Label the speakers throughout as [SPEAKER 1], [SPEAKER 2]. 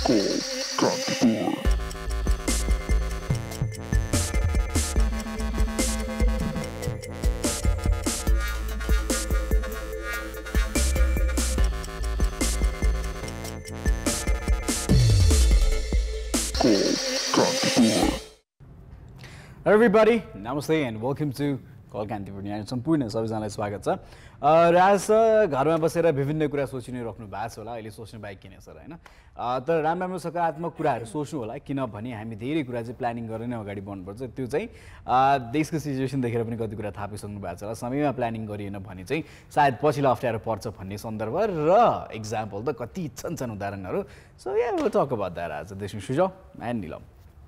[SPEAKER 1] Everybody, namaste and welcome to Call Kantipur यहाँ सम्पूर्ण सबैजनालाई स्वागत छ र आज घरमा बसेर विभिन्न कुरा सोचिरहनु भएको छ होला अहिले सोच्नु बाहेक किन सर हैन तर राम्रो सकारात्मक कुराहरु सोच्नु होला किनभने हामी धेरै कुरा चाहिँ प्लानिङ गरेर नै अगाडि बढ्नुपर्छ त्यो चाहिँ देशको सिचुएसन देखेर पनि कति कुरा थाहा पाइसक्नु भएको छ होला समयमा प्लानिङ गरिएन भने चाहिँ सायद पछिल्लो अप्ठ्यारो पर्छ भन्ने सन्दर्भ र एक्जाम्पल त कति छन् उदाहरणहरु so yeah we'll talk about that आज देशमी सुजो and Nilam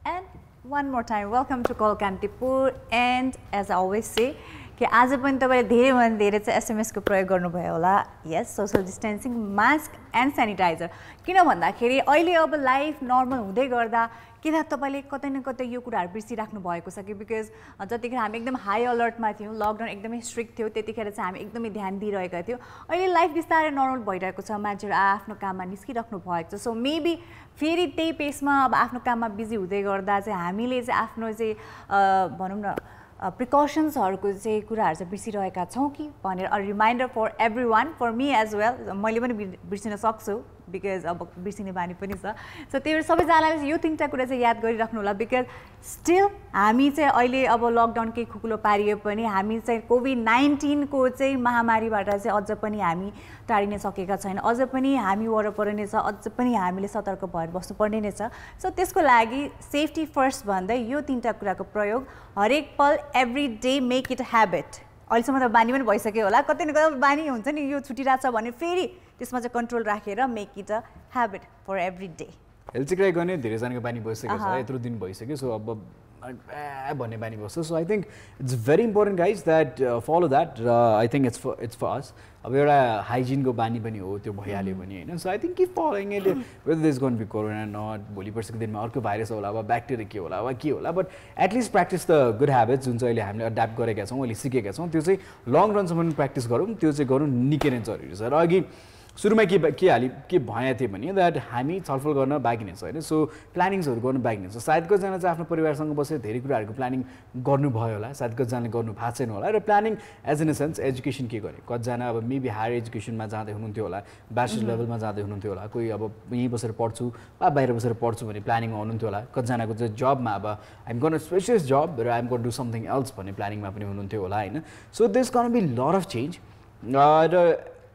[SPEAKER 2] and one more time welcome to Call Kantipur and as I always say कि आज पनि तपाईले धेरै चाहिँ एसएमएस को प्रयोग गर्नुभयो होला यस social distancing mask and sanitiser किन भन्दाखेरि अहिले अब लाइफ नर्मल हुँदै गर्दा किन तपाईले कतै न कतै यो कुराहरु बिर्सिराख्नु भएको छ कि बिकज जतिखेर हामी एकदम हाई अलर्टमा थियौं लकडाउन एकदमै स्ट्रिक्ट थियो त्यतिखेर चाहिँ हामी एकदमै ध्यान दिइरहेका थियौं अहिले लाइफ बिस्तारै नर्मल भइरहेको छ मान्छेहरु आफ्नो काममा निस्किराख्नु भएको छ सो मेबी फेरि त्यही पेसमा अब आफ्नो काममा बिजी हुँदै गर्दा चाहिँ हामीले चाहिँ आफ्नो चाहिँ भनौं न प्रिकसन्सहरुको चाहिँ कुराहरु चाहिँ बिर्सिरहेका छौं कि भनेर a reminder for everyone for me as well मैले पनि बिर्सिन सक्छु बिकज अब बिर्सिने बानी पनि छ सो त्यही भएर सबैजनाले यो तीनटा कुरा चाहिँ याद गरिराख्नु होला बिकज स्टिल हामी चाहिँ अहिले अब लकडाउन के खुकुलो पारिए पनि हामी चाहिँ कोभिड-19 को चाहिँ महामारीबाट चाहिँ अझ पनि हामी टाढिन सकेका छैन अझ पनि हामी वरपर नै छ अझ पनि हामीले सतर्क भएर बस्नुपर्ने नै छ सो त्यसको लागि सेफ्टी फर्स्ट भन्दै यो तीनटा कुराको प्रयोग हरेक पल every day make it habit अहिलेसम्म त बानी पनि भइसक्यो होला कतै न कतै बानी हुन्छ नि यो छुटिरहेको छ भने फेरि त्यसमा चाहिँ कन्ट्रोल राखेर make it a habit for every day
[SPEAKER 1] health चाहिँ गर्ने धेरै जनाको बानी भइसक्यो छ यत्रो दिन भइसक्यो सो अब भन्ने बानी बस्छ so I think it's very important guys that follow that I think it's for us अब एउटा हाइजिनको बानी पनि हो त्यो भइहाल्यो भने हैन so I think keep following it whether this going be corona not भोलि पर्सिको दिनमा अर्को भाइरस होला अब ब्याक्टेरिया के होला अब के होला but at least practice the good habits जुन चाहिँ अहिले हामीले एडाप्ट गरेका छौं अहिले सिकेका छौं त्यो चाहिँ लङ रनसम्म प्र्याक्टिस गरौँ त्यो चाहिँ गर्नु निकै नै जरुरी छ र अघि सुरुमा के भएथे भने दैट हामी छलफल गर्न बाँकी नै छ हैन सो प्लानिङ्सहरु गर्न बाँकी नै छ सायद कतिजना चाहिँ आफ्नो परिवारसँग बसेर धेरै कुराहरुको प्लानिङ गर्नुभयो होला सायद कतिजनाले गर्नु भएको छैन होला र planning as in a sense education के गरे कतिजना अब मेबी हायर एजुकेसनमा जाँदै हुनुहुन्थ्यो होला ब्याचलर लेभलमा जाँदै हुनुहुन्थ्यो होला कोही अब यही बसेर पढ्छु वा बाहिर बसेर पढ्छु भने प्लानिङमा हुनुहुन्थ्यो होला कतिजनाको चाहिँ जबमा अब आइम गोना स्पेसियस जब र I'm gonna do something else भन्ने प्लानिङमा पनि हुनुहुन्थ्यो होला हैन so this gonna be lot of change र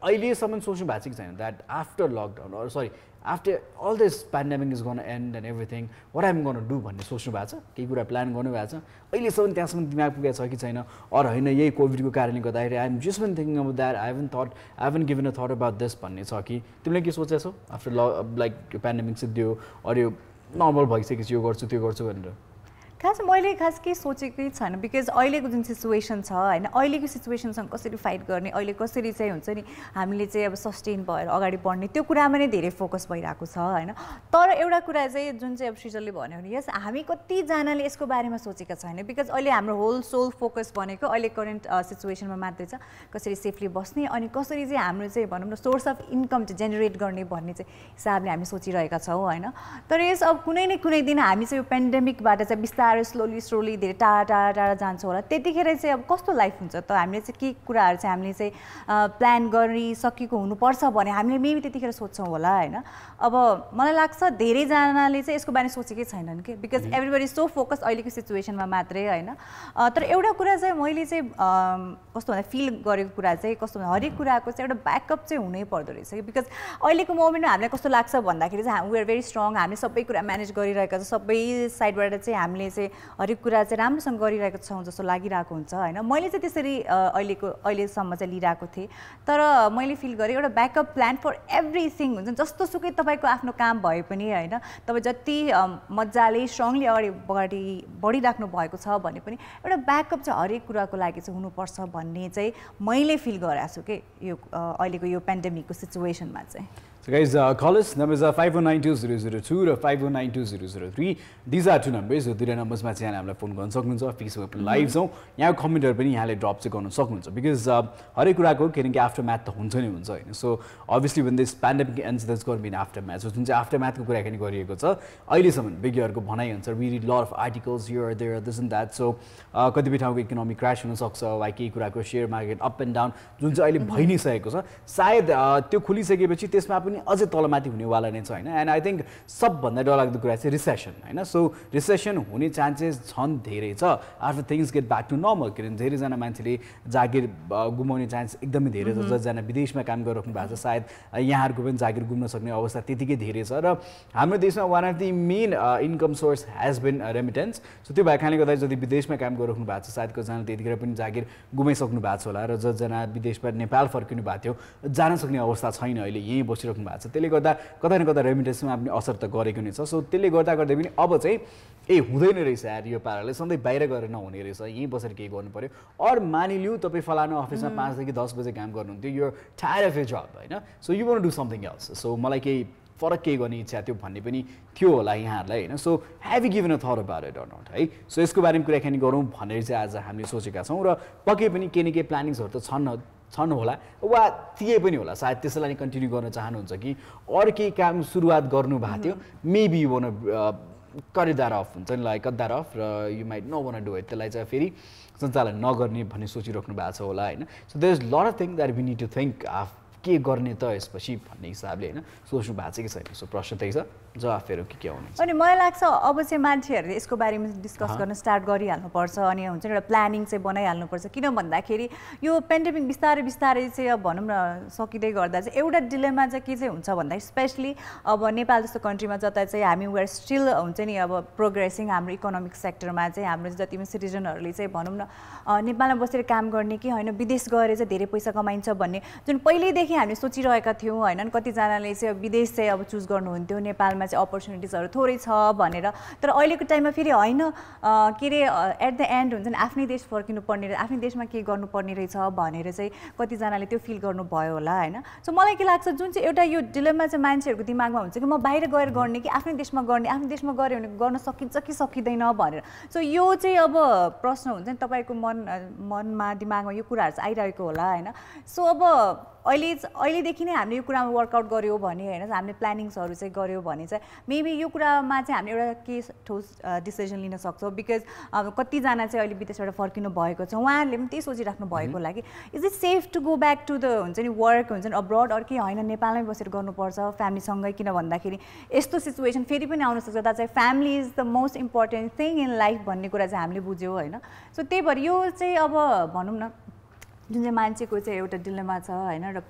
[SPEAKER 1] अहिलेसम्म सोच्नु भएको छ कि छैन that after lockdown or sorry after all this pandemic is gonna end end everything what I'm gonna do भन्ने सोच्नु भएको छ केही कुरा प्लान गर्नु भएको छ अहिलेसम्म त्यहाँसम्म दिमाग पुगेको छ कि छैन अर हैन यही कोभिडको कारणले गर्दाखेरि I am just been thinking about that I haven't given a thought about this भन्ने छ कि तिमीले के सोचेछौ आफ्टर लाइक यो पेन्डेमिक सिद्धियो अर यो नर्मल भइसकेपछि यो गर्छु त्यो गर्छु भनेर
[SPEAKER 2] खास मैले खास केही सोचेकै छैन बिकज अहिलेको जुन सिचुएसन छ हैन अहिलेको सिचुएसनसँग कसरी फाइट गर्ने अहिले कसरी चाहिँ हुन्छ नि हामीले चाहिँ अब सस्टेन भएर अगाडि बढ्ने त्यो कुरामा नै धेरै फोकस भइरहेको छ हैन तर एउटा कुरा चाहिँ जुन चाहिँ अब सृजलले भन्यो भने यस हामी कतिजनाले यसको बारेमा सोचेका छैन बिकज अहिले हाम्रो होल सोल फोकस भनेको अहिले करेन्ट सिचुएसनमा मात्रै छ कसरी सेफली बस्ने अनि कसरी चाहिँ हाम्रो चाहिँ भनौँ न सोर्स अफ इन्कम चाहिँ जेनेरेट गर्ने भन्ने चाहिँ हिसाबले हामी सोचिरहेका छौँ हैन तर यस अब कुनै न कुनै दिन हामी चाहिँ यो पेन्डेमिकबाट चाहिँ बिस्तारै स्लोली धेरै टाढा जान्छ होला त्यतिखेर चाहिँ अब कस्तो लाइफ हुन्छ त हामीले चाहिँ के कुराहरु चाहिँ हामीले चाहिँ प्लान गरिसकेको हुनुपर्छ भने हामीले मेबी त्यतिखेर सोच्छौं होला हैन अब मलाई लाग्छ धेरै जनाले चाहिँ यसको बारेमा सोचेकै छैनन् के बिकज एभ्रीबडी सो फोकस अहिलेको सिचुएसनमा मात्रै हैन तर एउटा कुरा चाहिँ मैले चाहिँ कस्तो भन्दा फिल गरेको कुरा चाहिँ कस्तो भन्दा हरेक कुराको चाहिँ एउटा ब्याकअप चाहिँ हुनै पर्दो रहेछ कि बिकज अहिलेको मोमेन्टमा हामीलाई कस्तो लाग्छ भन्दाखेरि चाहिँ वी आर भेरी स्ट्रङ हामीले सबै कुरा म्यानेज गरिरहेका छौं सबै साइडबाट चाहिँ हामीले चाहिँ हरेक कुरा चाहिँ राम्रोसँग गरिरहेको छौं जस्तो लागिरहेको हुन्छ हैन मैले चाहिँ त्यसरी अहिलेसम्म चाहिँ लिइरहेको थिएँ तर मैले फिल गरेँ एउटा ब्याकअप प्लान फर एभ्रीथिङ हुन्छ जस्तो सुकै तपाईको आफ्नो काम भए पनि हैन तपाई जति मज्जाले स्ट्रङली अगाडि बढिराख्नु भएको छ भने पनि एउटा ब्याकअप चाहिँ हरेक कुराको लागि चाहिँ हुनुपर्छ भन्ने चाहिँ मैले फिल गरेको छु के यो अहिलेको यो पेन्डेमिकको सिचुएसनमा चाहिँ
[SPEAKER 1] So guys, call us. Numbers are 5192-002 or 5192-003. These are two numbers. So, दुईटा नम्बर्समा चाहिँ यहाँले हामीलाई फोन गर्न सक्नुहुन्छ फेसबुक पनि लाइभ छौँ यहाँको कमेन्टहरू पनि यहाँले ड्रप चाहिँ गर्न सक्नुहुन्छ बिकज हरेक कुराको किनकि आफ्टर म्याथ त हुन्छ नै हुन्छ होइन सो अभियसली भन्दा this pandemic ends that's going be aftermath जुन चाहिँ आफ्टर म्याथको कुराकानी गरिएको छ अहिलेसम्म विज्ञहरूको भनाइअनुसार we read lot of articles here there this and that so कतिपय ठाउँको इकोनोमिक क्रास हुनसक्छ वा केही कुराको share market up and down जुन चाहिँ अहिले भइ नै सकेको छ सायद त्यो खुलिसकेपछि त्यसमा पनि अझै तलमाथि हुनेवाला नै छ होइन एन्ड आई थिङ्क सबभन्दा डरलाग्दो कुरा चाहिँ रिसेसन होइन सो रिसेसन हुने चान्सेस छन् धेरै छ after things get back to normal किनभने धेरैजना मान्छेले जागिर गुमाउने चान्स एकदमै धेरै छ जसजना विदेशमा काम गरिराख्नु भएको छ सायद यहाँहरूको पनि जागिर गुम्न सक्ने अवस्था त्यतिकै धेरै छ र हाम्रो देशमा one of the main income source has been remittance so त्यो भएको कारणले गर्दा जति विदेशमा काम गरिराख्नु भएको छ सायद कतिजना त्यतिखेर पनि जागिर गुमाइसक्नु भएको छ होला र जसजना विदेशबाट नेपाल फर्किनु भएको थियो जान सक्ने अवस्था छैन अहिले यहीँ बसिराख्नु भएको छ त्यसले गर्दा कता न कता रेमिटेन्समा पनि असर त गरेको नै छ सो त्यसले गर्दा गर्दै पनि अब चाहिँ हुँदैन रहेछ यार यो पाराले सधैँ बाहिर गएर नहुने रहेछ यहीँ बसेर केही गर्नु पर्यो अर मानिलिउँ तपाईँ फलानु अफिसमा 5 देखि 10 बजे काम गर्नुहुन्थ्यो यो टायर अफ ए जब होइन so you want do something else so मलाई केही फरक केही गर्ने इच्छा थियो भन्ने पनि थियो होला यहाँहरूलाई होइन so have you given a thought about it or not है सो यसको बारेमा कुराकानी गरौँ भनेर चाहिँ आज हामीले सोचेका छौँ र पक्कै पनि केही न केही प्लानिङ्सहरू त छन् होला वा थिए पनि होला सायद त्यसैलाई कन्टिन्यू गर्न चाहनुहुन्छ कि अरू केही काम सुरुवात गर्नु भएको थियो मेबी यु वान करिदार अफ हुन्छ नि लाइक कद्दार अफ र you might no want do it त्यसलाई चाहिँ फेरि सञ्चालन नगर्ने भन्ने सोचिराख्नु भएको छ होला होइन so there is lot of thing that we need to think के गर्ने त यसपछि भन्ने हिसाबले होइन सोच्नु भएको छ कि छैन सो प्रश्न त्यही छ जवाफहरू के आउनुहुन्छ
[SPEAKER 2] अनि मलाई लाग्छ अब चाहिँ मान्छेहरूले यसको बारेमा डिस्कस गर्न स्टार्ट गरिहाल्नुपर्छ अनि हुन्छ नि एउटा प्लानिङ चाहिँ बनाइहाल्नुपर्छ किन भन्दाखेरि यो पेन्डेमिक बिस्तारै बिस्तारै चाहिँ अब भनौँ न सकिँदै गर्दा चाहिँ एउटा डिलेमा चाहिँ के चाहिँ हुन्छ भन्दा स्पेसली अब नेपाल जस्तो कन्ट्रीमा जता चाहिँ हामी वेआर स्टिल हुन्छ नि अब प्रोग्रेसिङ हाम्रो इकोनोमिक सेक्टरमा चाहिँ हाम्रो जति पनि सिटिजनहरूले चाहिँ भनौँ न नेपालमा बसेर काम गर्ने कि होइन विदेश गएर चाहिँ धेरै पैसा कमाइन्छ भन्ने जुन पहिल्यैदेखि हामी सोचिरहेका थियौँ होइन कतिजनाले चाहिँ विदेश चाहिँ अब चुज गर्नुहुन्थ्यो नेपालमा चाहिँ अपर्च्युनिटिजहरू थोरै छ भनेर तर अहिलेको टाइममा फेरि होइन के अरे एट द एन्ड हुन्छ नि आफ्नै देश फर्किनु पर्ने आफ्नै देशमा के गर्नुपर्ने रहेछ भनेर चाहिँ कतिजनाले त्यो फिल गर्नुभयो होला होइन सो मलाई के लाग्छ जुन चाहिँ एउटा यो डिलेमा चाहिँ मान्छेहरूको दिमागमा हुन्छ कि म बाहिर गएर गर्ने कि आफ्नै देशमा गर्ने आफ्नै देशमा गऱ्यो भने गर्न सकिन्छ कि सकिँदैन भनेर सो यो चाहिँ अब प्रश्न हुन्छ नि तपाईँको मनमा दिमागमा यो कुराहरू चाहिँ आइरहेको होला होइन सो अब अहिलेदेखि नै हामीले यो कुरामा वर्कआउट गऱ्यो भने होइन हामीले प्लानिङ्सहरू चाहिँ गऱ्यो भने चाहिँ मेबी यो कुरामा चाहिँ हामीले एउटा के ठोस डिसिजन लिन सक्छौँ बिकज कतिजना चाहिँ अहिले विदेशबाट फर्किनु भएको छ उहाँहरूले पनि त्यही सोचिराख्नु भएको लागि is it safe to go back to the हुन्छ नि वर्क हुन्छ नि अब्रड अरू केही होइन नेपालमै बसेर गर्नुपर्छ फ्यामिलीसँगै किन भन्दाखेरि यस्तो सिचुएसन फेरि पनि आउन सक्छ जहाँ चाहिँ family is the most important thing in life भन्ने कुरा चाहिँ हामीले बुझ्यौँ होइन सो त्यही भएर यो चाहिँ अब भनौँ न जुन चाहिँ मान्छेको चाहिँ एउटा डिलेमा छ होइन र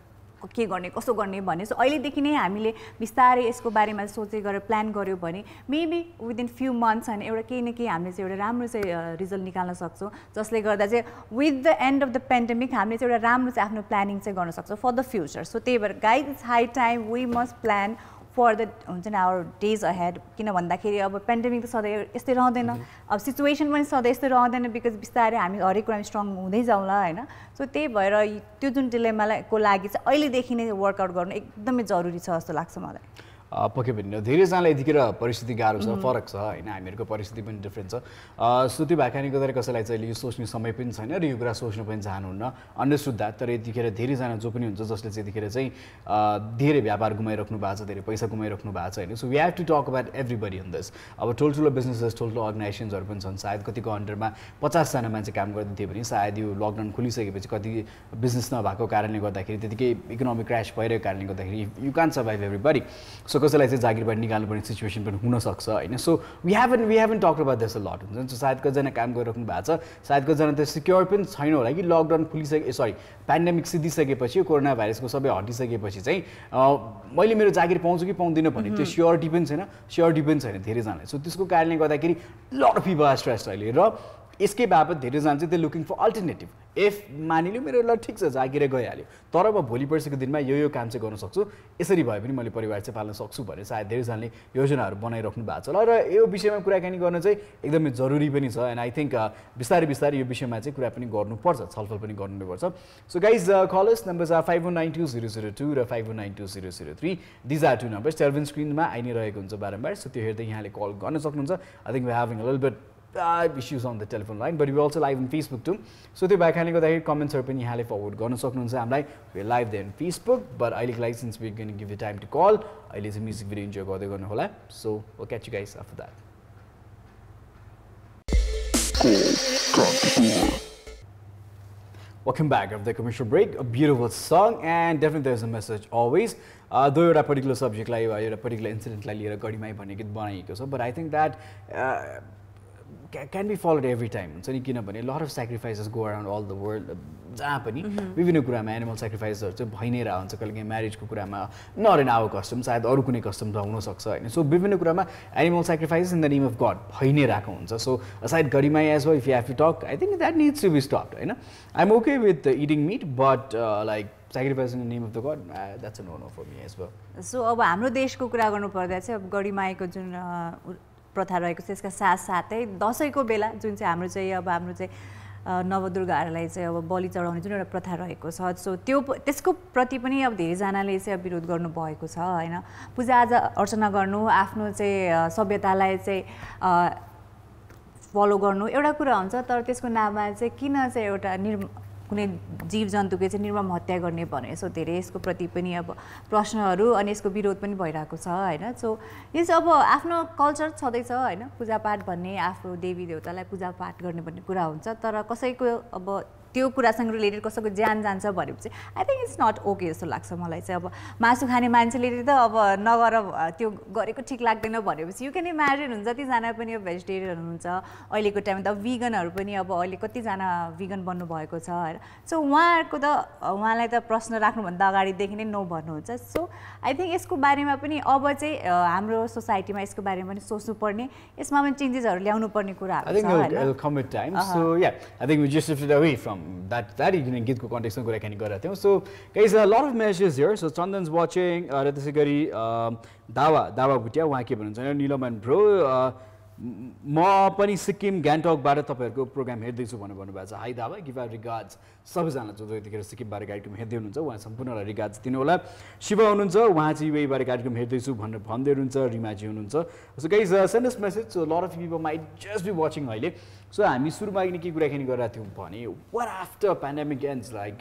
[SPEAKER 2] के गर्ने कसो गर्ने भन्ने सो अहिलेदेखि नै हामीले बिस्तारै यसको बारेमा सोचे गरेर प्लान गऱ्यो भने मेबी विदिन फ्यु मन्थ्स होइन एउटा केही न केही हामीले चाहिँ एउटा राम्रो चाहिँ रिजल्ट निकाल्न सक्छौँ जसले गर्दा चाहिँ with the and of the pandemic हामीले चाहिँ एउटा राम्रो चाहिँ आफ्नो प्लानिङ चाहिँ गर्न सक्छौँ फर द फ्युचर सो त्यही भएर guys it's high time we must plan for the हुन्छ नि आवर डेज अहेड किन भन्दाखेरि अब पेन्डेमिक त सधैँ यस्तै रहँदैन अब सिचुएसन पनि सधैँ यस्तै रहँदैन बिकज बिस्तारै हामी हरेक कुरामा स्ट्रङ हुँदै जाउँला होइन सो त्यही भएर त्यो जुन डिलेमालाई को लागि चाहिँ अहिलेदेखि नै वर्कआउट गर्नु एकदमै जरुरी छ जस्तो लाग्छ मलाई
[SPEAKER 1] पक्कै पनि धेरैजनालाई यतिखेर परिस्थिति गाह्रो छ फरक छ होइन हामीहरूको परिस्थिति पनि डिफ्रेन्ट छ सो त्यो भएकाले गर्दा कसैलाई चाहिँ यो सोच्ने समय पनि छैन र यो कुरा सोच्नु पनि चाहनुहुन्न अन्डरस्टुड द्याट तर यतिखेर धेरैजना जो पनि हुन्छ जसले चाहिँ यतिखेर चाहिँ धेरै व्यापार गुमाइराख्नु भएको छ धेरै पैसा गुमाइराख्नु भएको छ होइन so we have to talk about everybody in this अब ठुल्ठुलो बिजनेसेस ठुल्ठुलो अर्गनाइजेसन्सहरू पनि छन् सायद कतिको अन्डरमा 50 जना मान्छे काम गर्दै थियो भने सायद यो लकडाउन खुलिसकेपछि कति बिजनेस नभएको कारणले गर्दाखेरि त्यतिकै इकोनोमिक क्रास भइरहेको कारणले गर्दाखेरि you can't survive everybody so कसैलाई चाहिँ जागिरबाट निकाल्नुपर्ने सिचुएसन पनि हुनसक्छ होइन so we haven't talk about this a lot हुन्छ सो सायद कतिजना काम गरिराख्नु भएको छ सायद कतिजना त सिक्योर पनि छैन होला कि लकडाउन पेन्डेमिक सिद्धिसकेपछि कोरोना भाइरसको सबै हटिसकेपछि चाहिँ मैले मेरो जागिर पाउँछु कि पाउँदिनँ भन्ने त्यो स्योरिटी पनि छैन धेरैजनाले सो त्यसको कारणले गर्दाखेरि lot of people are stressed अहिले र यसकै बाबत धेरैजना चाहिँ त्यो लुकिङ फर अल्टरनेटिभ इफ मानिलियो मेरो ल ठिक छ जागिर गइहाल्यो तर म भोलि पर्सिको दिनमा यो काम चाहिँ गर्न सक्छु यसरी भए पनि मैले परिवार चाहिँ पाल्न सक्छु भने सायद धेरैजनाले योजनाहरू बनाइराख्नु भएको छ होला र यो विषयमा कुराकानी गर्न चाहिँ एकदमै जरुरी पनि छ एन्ड आई थिङ्क बिस्तारै बिस्तारै यो विषयमा चाहिँ कुरा पनि गर्नुपर्छ छलफल पनि गर्नुपर्छ so guys callers numbers are 51920002 र 51920003 दिज आर 2 नम्बर्स टेलिभिजन स्क्रिनमा आइ नै रहेको हुन्छ बारम्बार सो त्यो हेर्दै यहाँले कल गर्न सक्नुहुन्छ I think we having a little bit issues on the telephone line, but we're also live on Facebook too. So त्यो भए कारणले गर्दाखेरि कमेन्ट्सहरु पनि यहाँले फरवर्ड गर्न सक्नुहुन्छ हामीलाई. We're live there on Facebook, but अहिलेको लागि since we're going to give you time to call, अहिले चाहिँ म्युजिक भिडियो इन्जोय गर्दै गर्नु होला. So we'll catch you guys after that. Welcome back after the commercial break. A beautiful song, and definitely there's a message always. Though एउटा particular subject लाई एउटा particular incident लाई लिएर गढीमाई भन्ने गीत बनाइएको छ, but I think that can be followed every time. हुन्छ नि किनभने a lot of sacrifices go around all the world. जहाँ पनि विभिन्न कुरामा एनिमल सेक्रिफाइसहरु चाहिँ भइ नै रहन्छ. कहिलेकाहीँ म्यारेजको कुरामा नट इन आवर कस्टम, सायद अरू कुनै कस्टम हुन सक्छ हैन. सो विभिन्न कुरामा animal sacrifice in the name of God भइ नै रहेको हुन्छ. So aside Gadhimai as well, if you have to talk, I think that needs to be stopped हैन. I'm okay with eating meat, but like sacrificing in the name of the god, that's a no-no for me as well.
[SPEAKER 2] So अब हाम्रो देशको कुरा गर्नु पर्दा चाहिँ अब गढीमाईको जुन प्रथा रहेको छ यसका साथसाथै दशैंको बेला जुन चाहिँ हाम्रो चाहिँ नवदुर्गाहरूलाई चाहिँ अब बलि चढाउने जुन एउटा प्रथा रहेको छ, सो त्यसको प्रति पनि अब धेरैजनाले चाहिँ अब विरोध गर्नु भएको छ हैन. पूजाआजा अर्चना गर्नु, आफ्नो चाहिँ सभ्यतालाई चाहिँ फलो गर्नु एउटा कुरा हुन्छ, तर त्यसको नाममा चाहिँ किन चाहिँ एउटा कुनै जीव जन्तुको चाहिँ निर्मम हत्या गर्ने भने. सो धेरै यसको प्रति पनि अब प्रश्नहरू अनि यसको विरोध पनि भइरहेको छ हैन. सो यस अब आफ्नो कल्चर छँदैछ हैन, पूजापाठ भन्ने, आफ्नो देवी देवतालाई पूजापाठ गर्ने भन्ने कुरा हुन्छ, तर कसैको अब त्यो कुरासँग रिलेटेड कसैको ज्यान जान्छ भनेपछि I think it's not okay जस्तो लाग्छ मलाई चाहिँ. अब मासु खाने मान्छेले त अब नगर त्यो गरेको ठिक लाग्दैन भनेपछि यु क्यान इमेजिन हुन्छ जतिजना पनि अब भेजिटेरियन हुनुहुन्छ अहिलेको टाइममा त भिगनहरू पनि अब अहिले कतिजना भिगन बन्नु भएको छ हैन. सो उहाँहरूको त उहाँलाई त प्रश्न राख्नुभन्दा अगाडिदेखि नै नो भन्नुहुन्छ. सो आई थिंक यसको बारेमा पनि अब चाहिँ हाम्रो सोसाइटीमा यसको बारेमा पनि सोच्नु पर्ने, यसमा पनि चेन्जेसहरू ल्याउनु पर्ने कुराहरू छ.
[SPEAKER 1] I think it'll come with time. So yeah, I think we just shifted away from that गीतको कन्टेक्स्टमा कुराकानी गरिरहेका थियौँ. So guys, a lot of messages here. So Chandan's watching, र त्यसै गरी दावा भुटिया उहाँ के भन्नुहुन्छ, निलमन ब्रो म पनि सिक्किम ग्यान्टकबाट तपाईहरुको प्रोग्राम हेर्दैछु भनेर भन्नुभएको छ. Hi Dawa, give our regards सबैजना जो यतिखेर सिक्किमबाट कार्यक्रम हेर्दै हुनुहुन्छ उहाँ सम्पूर्णलाई रिगार्ड्स दिनु होला. शिव हुनुहुन्छ, उहाँ चाहिँ युएबाट कार्यक्रम हेर्दैछु भनेर भन्दै हुनुहुन्छ. रिमाजी हुनुहुन्छ. So guys send us message. So lot of people might just be watching अहिले. सो हामी सुरुमा के कुराकानी गरिरहेको थियौँ भने what after pandemic ends, like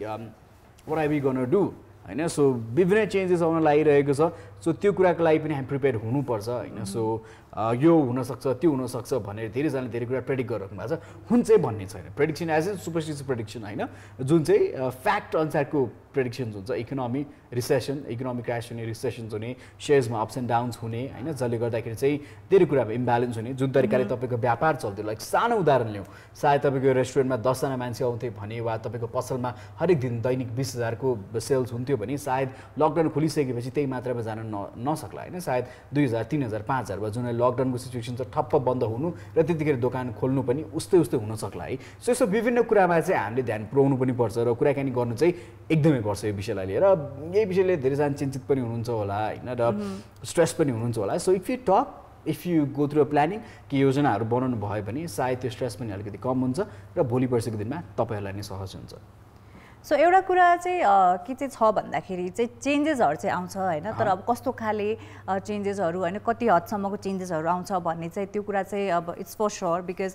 [SPEAKER 1] what are we gonna do हैन. सो विभिन्न चेन्जेस आउन लागिरहेको छ. सो त्यो कुराको लागि पनि हामी प्रिपेयर हुनुपर्छ हैन. सो यो हुनसक्छ त्यो हुनसक्छ भनेर धेरैजनाले धेरै कुरा प्रेडिक्ट गरिराख्नु भएको छ. हुन्छ भन्ने छैन. Prediction as a superstitious prediction हैन, जुन चाहिँ फ्याक्ट अनुसारको प्रेडिक्सन्स हुन्छ. इकोनोमी रिसेसन, इकोनोमिक क्रास हुने, रिसेसन्स हुने, सेयर्समा अप्स एन्ड डाउन्स हुने हैन, जसले गर्दाखेरि चाहिँ धेरै कुरामा इम्ब्यालेन्स हुने. जुन तरिकाले तपाईँको व्यापार चल्थ्यो, लाइक सानो उदाहरण लिउँ, सायद तपाईँको रेस्टुरेन्टमा 10 जना मान्छे आउँथे भने वा तपाईँको पसलमा हरेक दिन दैनिक 20,000 को सेल्स हुन्थ्यो भने सायद लकडाउन खोलिसकेपछि त्यही मात्रामा जान नसक्ला हैन. सायद 2,000, 3,000, 5,000 वा जुन लकडाउनको सिचुएसन छ ठप्प बन्द हुनु र त्यतिखेर दोकान खोल्नु पनि उस्तै हुन सक्ला है. सो यस्तो विभिन्न कुरामा चाहिँ हामीले ध्यान पुर्याउनु पनि पर्छ र कुराकानी गर्नु चाहिँ एकदमै पर्छ यो विषयलाई लिएर. यही विषयले धेरैजना चिन्तित पनि हुनुहुन्छ होला हैन, र स्ट्रेस पनि हुनुहुन्छ होला. So if you go through a planning कि योजनाहरू बनाउनु भयो भने सायद त्यो स्ट्रेस पनि अलिकति कम हुन्छ र भोलि पर्सिको दिनमा तपाईँहरूलाई नै सहज हुन्छ.
[SPEAKER 2] सो एउटा कुरा चाहिँ के चाहिँ छ भन्दाखेरि चाहिँ चेन्जेसहरू चाहिँ आउँछ हैन, तर अब कस्तो खाले चेन्जेसहरू हैन, कति हदसम्मको चेन्जेसहरू आउँछ भन्ने चाहिँ त्यो कुरा चाहिँ अब इट्स फर स्योर. बिकज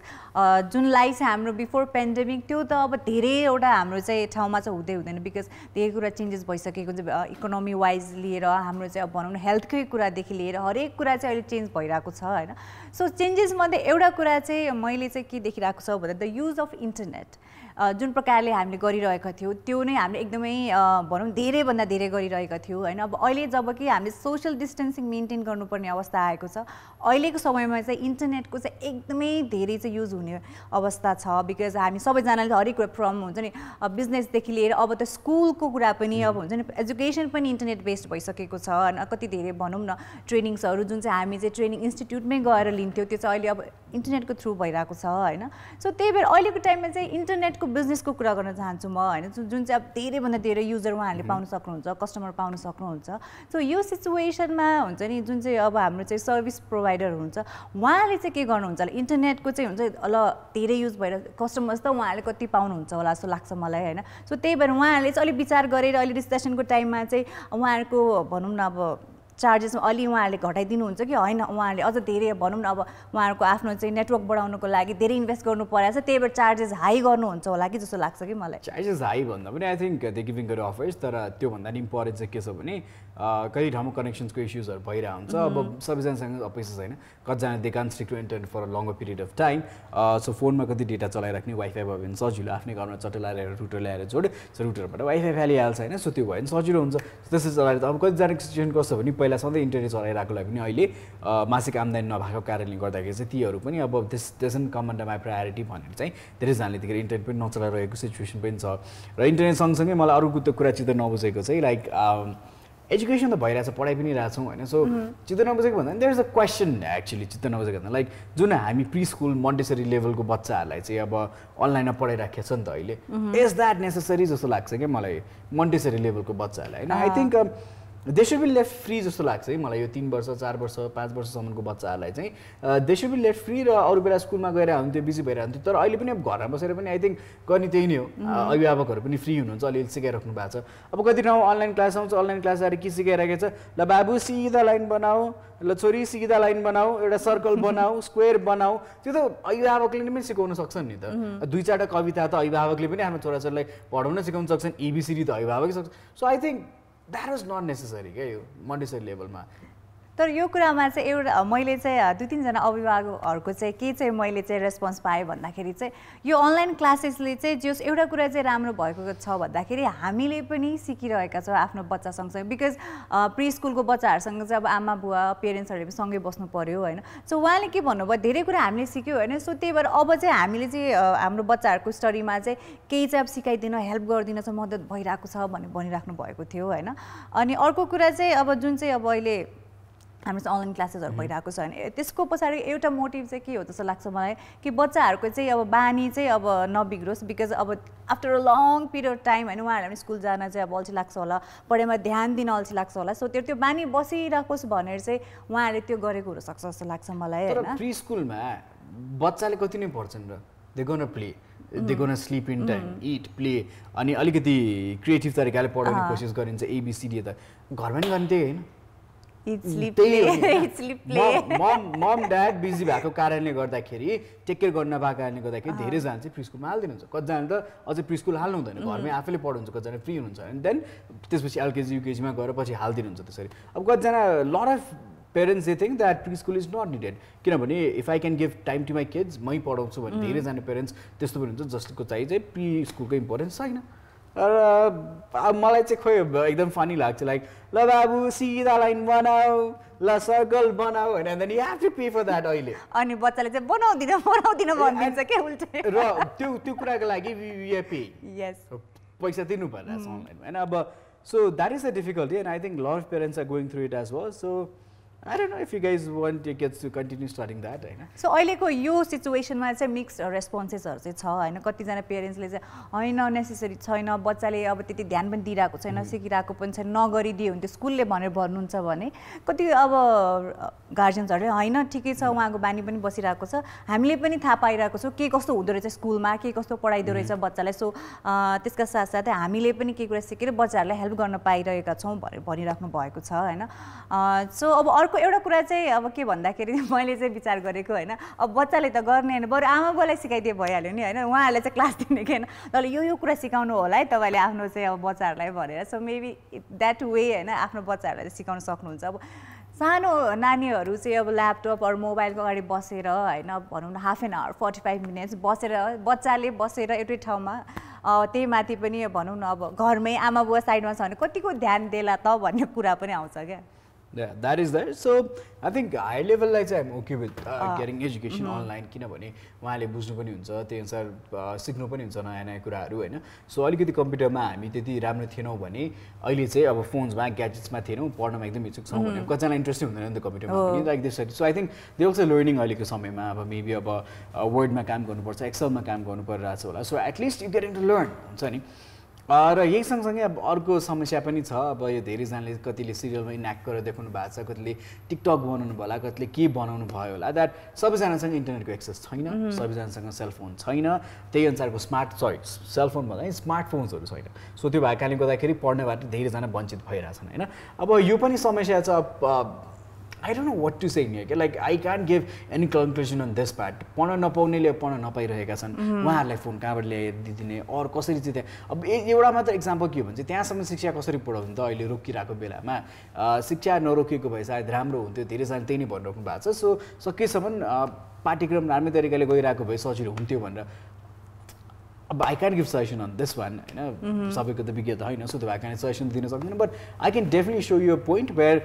[SPEAKER 2] जुन लाइफ चाहिँ हाम्रो बिफोर पेन्डेमिक त्यो त अब धेरैवटा हाम्रो चाहिँ ठाउँमा चाहिँ हुँदैन. बिकज धेरै कुरा चेन्जेस भइसकेको चाहिँ इकोनोमी वाइज लिएर हाम्रो चाहिँ अब भनौँ न हेल्थकै कुरादेखि लिएर हरेक कुरा चाहिँ अहिले चेन्ज भइरहेको छ हैन. सो चेन्जेसमध्ये एउटा कुरा चाहिँ मैले चाहिँ के देखिरहेको छ भन्दा द युज अफ इन्टरनेट जुन प्रकारले हामीले गरिरहेका थियौँ त्यो नै हामीले एकदमै भनौँ धेरैभन्दा धेरै गरिरहेका थियौँ हैन. अब अहिले जब कि हामीले सोशल डिस्टेन्सिङ मेन्टेन गर्नुपर्ने अवस्था आएको छ, अहिलेको समयमा चाहिँ इन्टरनेटको चाहिँ एकदमै धेरै चाहिँ युज हुने अवस्था छ. बिकज हामी सबैजनाले हरेक कुरा फ्रम हुन्छ नि बिजनेसदेखि लिएर अब त स्कुलको कुरा पनि अब हुन्छ नि एजुकेसन पनि इन्टरनेट बेस्ड भइसकेको छ हैन. कति धेरै भनौँ न ट्रेनिङ्सहरू जुन चाहिँ हामी चाहिँ ट्रेनिङ इन्स्टिट्युटमै गएर लिन्थ्यौँ त्यो चाहिँ अहिले अब इन्टरनेटको थ्रु भइरहेको छ हैन. सो त्यही भएर अहिलेको टाइममा चाहिँ इन्टरनेटको बिजनेसको कुरा गर्न चाहन्छु म हैन, जुन चाहिँ अब धेरैभन्दा धेरै युजर उहाँहरूले पाउन सक्नुहुन्छ, कस्टमर पाउन सक्नुहुन्छ. सो यो सिचुएसनमा हुन्छ नि जुन चाहिँ अब हाम्रो चाहिँ सर्भिस प्रोभाइडर हुन्छ उहाँले चाहिँ के गर्नुहुन्छ होला, इन्टरनेटको चाहिँ हुन्छ ल धेरै युज भएर कस्टमर्स त उहाँहरूले कति पाउनुहुन्छ होला जस्तो लाग्छ मलाई हैन. सो त्यही भएर उहाँहरूले चाहिँ अलिक विचार गरेर अहिले रिसेसनको टाइममा चाहिँ उहाँहरूको भनौँ न अब चार्जेसमा अलि उहाँहरूले घटाइदिनुहुन्छ कि होइन उहाँहरूले अझ धेरै भनौँ न अब उहाँहरूको आफ्नो चाहिँ नेटवर्क बढाउनुको लागि धेरै इन्भेस्ट गर्नु परेको छ त्यही भएर चार्जेस हाई गर्नुहुन्छ होला कि जस्तो लाग्छ कि मलाई
[SPEAKER 1] चार्जेस हाई भन्दा पनि आई थिङ्क दे गिभिङ गरे अफर्स तर त्योभन्दा नि इम्पोर्टेन्ट चाहिँ के छ भने कहिले ठाउँमा कनेक्सन्सको इस्युजहरू भइरहेको हुन्छ अब सबैजनासँग पैसा छैन कतिजना they can stick to internet for a longer period of time so फोनमा कति डेटा चलाइराख्ने वाइफाई भयो भने सजिलो आफ्नै घरमा चट्टा ल्याएर रुटर ल्याएर जोड्यो सो रुटरबाट वाइफाई फालिहाल्छ होइन सो त्यो भयो भने सजिलो हुन्छ त्यसै चलाएर अब कतिजनाको सिचुएसन कस्तो भने पहिला सधैँ इन्टरनेट चलाइरहेकोलाई पनि अहिले मासिक आम्दानी नभएको कारणले गर्दाखेरि चाहिँ तीहरू पनि अब त्यसन कम अन्डर माई प्रायोरिटी भनेर चाहिँ धेरैजनाले त्यतिखेर इन्टरनेट पनि नचलाइरहेको सिचुएसन पनि छ र इन्टरनेट सँगसँगै मलाई अर्को त्यो कुरा चित्त नबुझेको चाहिँ लाइक एजुकेसन त भइरहेछ पढाइ पनि रहेछौँ होइन सो चित्त नबुझेको भन्दा there is a question actually चित्त नबुझेको भन्दा लाइक जुन हामी प्री स्कुल मोन्टेसरी लेभलको बच्चाहरूलाई चाहिँ अब अनलाइनमा पढाइराखेको छ नि त अहिले इज द्याट नेसेसरी जस्तो लाग्छ क्या मलाई मोन्टेसरी लेभलको बच्चाहरूलाई होइन I think they should be left free जस्तो लाग्छ है मलाई यो 3 वर्ष 4 वर्ष 5 वर्षसम्मको बच्चाहरूलाई चाहिँ they should be left free र अरू बेला स्कुलमा गएर हुन्थ्यो बिजी भइरहन्थ्यो तर अहिले पनि अब घरमा बसेर पनि आई थिङ्क गर्ने त्यही नै हो अभिभावकहरू पनि फ्री हुनुहुन्छ अलिअलि सिकाइराख्नु भएको छ अब कति ठाउँ अनलाइन क्लास आउँछ अनलाइन क्लास आएर के सिकाइरहेको छ ल बाबु सिधा लाइन बनाऊ ल छोरी सिधा लाइन बनाऊ एउटा सर्कल बनाऊ स्क्वेयर बनाऊ त्यो त अभिभावकले पनि सिकाउन सक्छन् नि त 2-4 कविता त अभिभावकले पनि आफ्नो छोराछोरीलाई पढाउन सिकाउन सक्छन् एबिसिडी त अभिभावकले सक्छ so I think that was not necessary क्या यो मोन्टेसरी लेभलमा
[SPEAKER 2] तर यो कुरामा चाहिँ एउटा मैले चाहिँ 2-3 जना अभिभावकहरूको चाहिँ के चाहिँ मैले चाहिँ रेस्पोन्स पाएँ भन्दाखेरि चाहिँ यो अनलाइन क्लासेसले चाहिँ जस एउटा कुरा चाहिँ राम्रो भएको छ भन्दाखेरि हामीले पनि सिकिरहेका छौँ आफ्नो बच्चा सँगसँगै बिकज प्री स्कुलको बच्चाहरूसँग चाहिँ अब आमा बुवा पेरेन्ट्सहरूले पनि सँगै बस्नु पर्यो होइन सो उहाँले के भन्नुभयो धेरै कुरा हामीले सिक्यौँ होइन सो त्यही भएर अब चाहिँ हामीले चाहिँ हाम्रो बच्चाहरूको स्टडीमा चाहिँ केही चाहिँ अब सिकाइदिन हेल्प गरिदिन चाहिँ मद्दत भइरहेको छ भनेर भनिराख्नु भएको थियो होइन अनि अर्को कुरा चाहिँ अब जुन चाहिँ अब अहिले हाम्रो चाहिँ अनलाइन क्लासेसहरू भइरहेको छ भने त्यसको पछाडि एउटा मोटिभ चाहिँ के हो जस्तो लाग्छ मलाई कि बच्चाहरूको चाहिँ अब बानी चाहिँ अब नबिग्रोस् बिकज अब after a long period time होइन उहाँहरूलाई पनि स्कुल जान चाहिँ अब अल्छी लाग्छ होला पढाइमा ध्यान दिन अल्छी लाग्छ होला सो त्यो बानी बसिरहेकोस् भनेर चाहिँ उहाँहरूले त्यो गरेको हुनसक्छ जस्तो लाग्छ मलाई होइन
[SPEAKER 1] प्री स्कुलमा बच्चाले कति नै पढ्छन् र they gonna play they gonna slip in time it play अनि अलिकति क्रिएटिभ तरिकाले पढाउने कोसिस गरिन्छ एबिसिडी त घरमा नि गर्ने त्यही होइन मम ड्याड बिजी भएको कारणले गर्दाखेरि टेक केयर गर्न नपाएको कारणले गर्दाखेरि धेरैजना चाहिँ प्री स्कुलमा हालिदिनुहुन्छ कतिजना त अझै प्री स्कुल हाल्नु हुँदैन घरमै आफैले पढाउनुहुन्छ कतिजना फ्री हुनुहुन्छ अनि देन त्यसपछि एलकेजी युकेजीमा गएर पछि हालिदिनुहुन्छ त्यसरी अब कतिजना lot of parents they think that pre school is not needed किनभने if I can give time to my kids मै पढाउँछु भने धेरैजना पेरेन्ट्स त्यस्तो पनि हुन्छ जसको चाहिँ प्री स्कुलको इम्पोर्टेन्स छैन र मलाई चाहिँ खोइ एकदम फनी लाग्छ लाइक ल बाबु सिधा लाइन बनाऊ ल सर्कल बनाऊ होइन then you have to pay for that अहिले
[SPEAKER 2] अनि बच्चाले चाहिँ बनाउँदिन भनिदिन्छ के उल्टे
[SPEAKER 1] र त्यो कुराको लागि वी पे
[SPEAKER 2] यस
[SPEAKER 1] पैसा तिर्नु पर्छ अनलाइन होइन अब so that is the difficulty and I think lot of parents are going through it as well so I don't know if you guys want your kids to continue studying that होइन
[SPEAKER 2] so अहिलेको यो सिचुएसनमा चाहिँ mix रेस्पोन्सेसहरू चाहिँ छ होइन कतिजना पेरेन्ट्सले चाहिँ होइन नेसेसरी छैन बच्चाले अब त्यति ध्यान पनि दिइरहेको छैन सिकिरहेको पनि छैन नगरिदिए हुन्थ्यो स्कुलले भनेर भन्नुहुन्छ भने कति अब गार्जियन्सहरूले होइन ठिकै छ उहाँको बानी पनि बसिरहेको छ हामीले पनि थाहा पाइरहेको छौँ के कस्तो हुँदो रहेछ स्कुलमा के कस्तो पढाइदो रहेछ बच्चालाई सो त्यसका साथसाथै हामीले पनि केही कुरा सिकेर बच्चाहरूलाई हेल्प गर्न पाइरहेका छौँ भनेर भनिराख्नु भएको छ होइन सो अब अर्को एउटा कुरा चाहिँ अब के भन्दाखेरि मैले चाहिँ विचार गरेको होइन अब बच्चाले त गर्ने होइन बरु आमा बुवालाई सिकाइदिए भइहाल्यो नि होइन उहाँहरूले चाहिँ क्लास दिने कि होइन तर यो कुरा सिकाउनु होला है तपाईँले आफ्नो चाहिँ अब बच्चाहरूलाई भनेर सो मेबी द्याट वे होइन आफ्नो बच्चाहरूलाई चाहिँ सिकाउन सक्नुहुन्छ अब सानो नानीहरू चाहिँ अब ल्यापटप अरू मोबाइलको अगाडि बसेर होइन भनौँ न हाफ एन आवर 45 मिनट्स बसेर बच्चाले बसेर एउटै ठाउँमा त्यही माथि पनि भनौँ न अब घरमै आमा बुवा साइडमा छ भने कतिको ध्यान देला त भन्ने कुरा पनि आउँछ क्या
[SPEAKER 1] Yeah, that is there. So I think higher level like I'm okay with getting education online किनभने उहाँले बुझ्नु पनि हुन्छ त्यही अनुसार सिक्नु पनि हुन्छ नयाँ नयाँ कुराहरू होइन सो अलिकति कम्प्युटरमा हामी त्यति राम्रो थिएनौँ भने अहिले चाहिँ अब फोन्समा ग्याजेट्समा थिएनौँ पढ्नमा एकदम इच्छुक छौँ भने कतिजना इन्ट्रेस्टै हुँदैन नि त कम्प्युटरमा पनि like this so I think they also learning अहिलेको समयमा अब मेबी अब वर्डमा काम गर्नुपर्छ एक्सेलमा काम गर्नु परिरहेको छ होला so at least you getting to learn हुन्छ नि र यही सँगसँगै अब अर्को समस्या पनि छ। अब यो धेरैजनाले कतिले सिरियलमा इन्याक्ट गरेर देखाउनु भएको छ, कतिले टिकटक बनाउनु भयो होला, कतिले के बनाउनु भयो होला, द्याट सबैजनासँग इन्टरनेटको एक्सेस छैन, सबैजनासँग सेलफोन छैन, त्यही अनुसारको सेलफोन भन्दा स्मार्टफोन्सहरू छैन। सो त्यो भएको कारणले गर्दाखेरि पढ्नेबाट धेरैजना वञ्चित भइरहेछन् होइन। अब यो पनि समस्या छ। I don't know what to say here. Like I can't give any conclusion on this part. पढ्न नपाउनेले पढ्न नपाइरहेका छन्, उहाँहरूलाई फोन कहाँबाट ल्याइदिने और कसरी चाहिँ त्यहाँ अब एउटा मात्र एक्जाम्पल के हो भने चाहिँ त्यहाँसम्म शिक्षा कसरी पढाउनु त अहिले रोकिरहेको बेलामा शिक्षा नरोकिएको भए सायद राम्रो हुन्थ्यो, धेरैजना त्यही नै भनिराख्नु भएको छ। सो सकेसम्म पाठ्यक्रम राम्रै तरिकाले गइरहेको भए सजिलो हुन्थ्यो भनेर अब I can give suggestion on this one होइन, सबैको त विज्ञता होइन, सो त्यो भएको कारणले सजेसन दिन सक्दैन, but I can definitely show you a point where